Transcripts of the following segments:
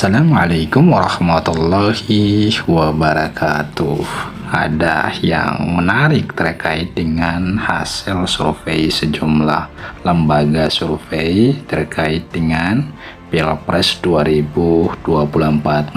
Assalamualaikum warahmatullahi wabarakatuh. Ada yang menarik terkait dengan hasil survei sejumlah lembaga survei terkait dengan Pilpres 2024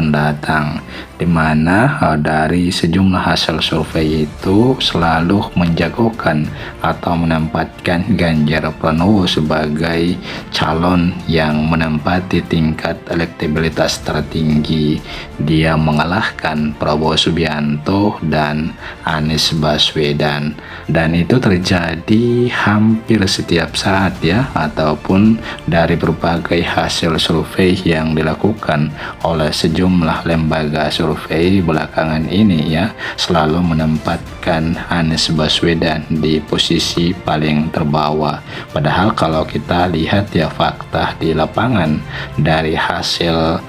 mendatang, di mana dari sejumlah hasil survei itu selalu menjagokan atau menempatkan Ganjar Pranowo sebagai calon yang menempati tingkat elektabilitas tertinggi. Dia mengalahkan Prabowo Subianto dan Anies Baswedan, dan itu terjadi hampir setiap saat ya, ataupun dari berbagai hasil survei yang dilakukan oleh sejumlah lembaga survei belakangan ini ya, selalu menempatkan Anies Baswedan di posisi paling terbawah. Padahal kalau kita lihat ya fakta di lapangan dari hasil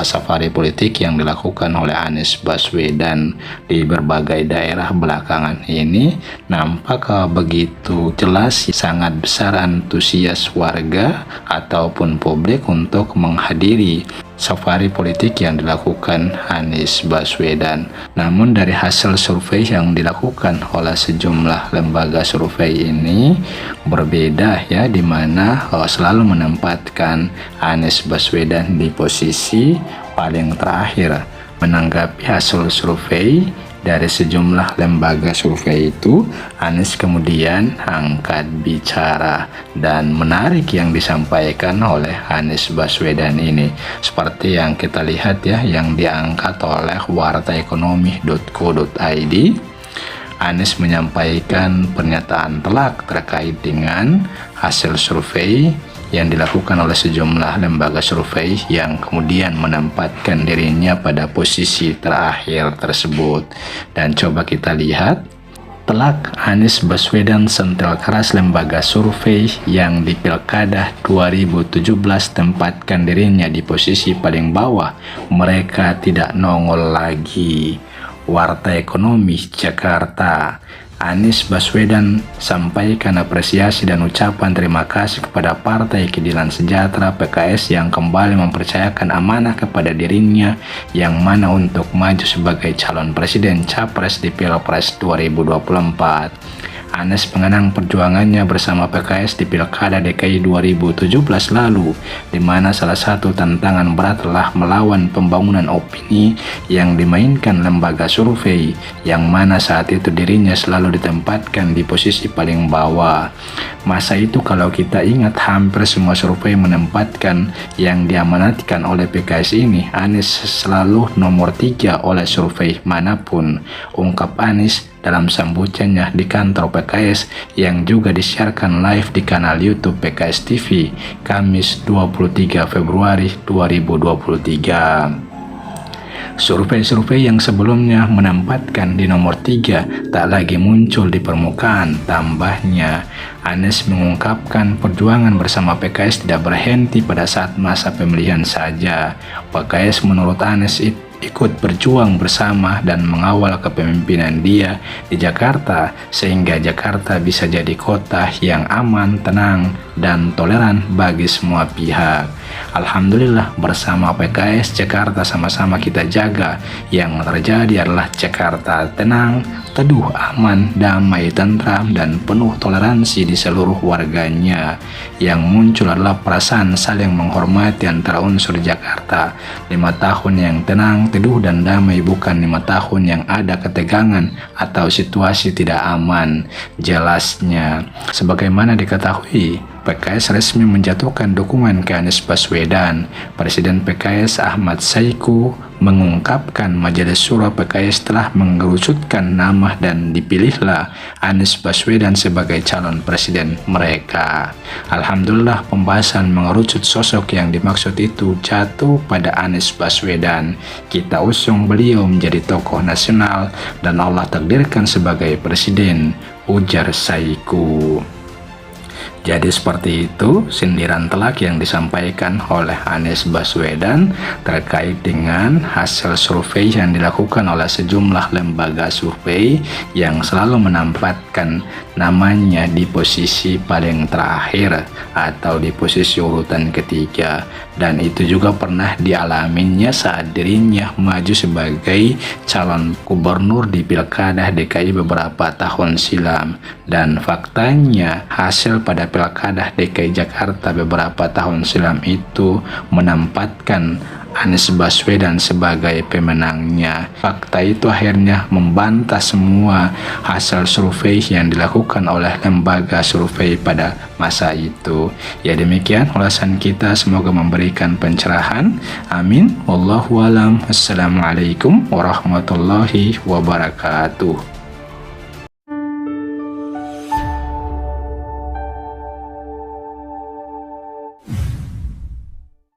safari politik yang dilakukan oleh Anies Baswedan di berbagai daerah belakangan ini, nampak begitu jelas sangat besar antusias warga ataupun publik untuk menghadiri safari politik yang dilakukan Anies Baswedan. Namun dari hasil survei yang dilakukan oleh sejumlah lembaga survei ini berbeda ya, di mana selalu menempatkan Anies Baswedan di posisi paling terakhir. Menanggapi hasil survei dari sejumlah lembaga survei itu, Anies kemudian angkat bicara, dan menarik yang disampaikan oleh Anies Baswedan ini seperti yang kita lihat ya, yang diangkat oleh wartaekonomi.co.id. Anies menyampaikan pernyataan telak terkait dengan hasil survei yang dilakukan oleh sejumlah lembaga survei yang kemudian menempatkan dirinya pada posisi terakhir tersebut. Dan coba kita lihat telak Anies Baswedan sentil keras lembaga survei yang di Pilkada 2017 tempatkan dirinya di posisi paling bawah. Mereka tidak nongol lagi. Warta Ekonomi Jakarta. Anies Baswedan sampaikan apresiasi dan ucapan terima kasih kepada Partai Keadilan Sejahtera (PKS) yang kembali mempercayakan amanah kepada dirinya yang mana untuk maju sebagai calon presiden capres di Pilpres 2024. Anies mengenang perjuangannya bersama PKS di Pilkada DKI 2017 lalu, di mana salah satu tantangan berat adalah melawan pembangunan opini yang dimainkan lembaga survei, yang mana saat itu dirinya selalu ditempatkan di posisi paling bawah. Masa itu kalau kita ingat, hampir semua survei menempatkan yang diamanatkan oleh PKS ini Anies selalu nomor 3 oleh survei manapun, ungkap Anies dalam sambutannya di kantor PKS yang juga disiarkan live di kanal YouTube PKS TV Kamis 23 Februari 2023. Survei-survei yang sebelumnya menempatkan di nomor 3 tak lagi muncul di permukaan. Tambahnya, Anies mengungkapkan perjuangan bersama PKS tidak berhenti pada saat masa pemilihan saja. PKS menurut Anies ikut berjuang bersama dan mengawal kepemimpinan dia di Jakarta sehingga Jakarta bisa jadi kota yang aman, tenang, dan toleran bagi semua pihak. Alhamdulillah, bersama PKS Jakarta sama-sama kita jaga. Yang terjadi adalah Jakarta tenang, teduh, aman, damai, tentram, dan penuh toleransi di seluruh warganya. Yang muncul adalah perasaan saling menghormati antara unsur Jakarta. 5 tahun yang tenang, teduh, dan damai, bukan 5 tahun yang ada ketegangan atau situasi tidak aman. Jelasnya, sebagaimana diketahui, PKS resmi menjatuhkan dukungan ke Anies Baswedan. Presiden PKS Ahmad Saiku mengungkapkan Majelis Syuro PKS telah mengerucutkan nama dan dipilihlah Anies Baswedan sebagai calon presiden mereka. Alhamdulillah, pembahasan mengerucut sosok yang dimaksud itu jatuh pada Anies Baswedan. Kita usung beliau menjadi tokoh nasional dan Allah takdirkan sebagai presiden, ujar Saiku. Jadi seperti itu sindiran telak yang disampaikan oleh Anies Baswedan terkait dengan hasil survei yang dilakukan oleh sejumlah lembaga survei yang selalu menempatkan namanya di posisi paling terakhir atau di posisi urutan ketiga, dan itu juga pernah dialaminya saat dirinya maju sebagai calon gubernur di Pilkada DKI beberapa tahun silam. Dan faktanya hasil pada Pilkada DKI Jakarta beberapa tahun silam itu menempatkan Anies Baswedan sebagai pemenangnya. Fakta itu akhirnya membantah semua hasil survei yang dilakukan oleh lembaga survei pada masa itu. Ya, demikian ulasan kita, semoga memberikan pencerahan. Amin. Wallahu alam. Assalamualaikum warahmatullahi wabarakatuh.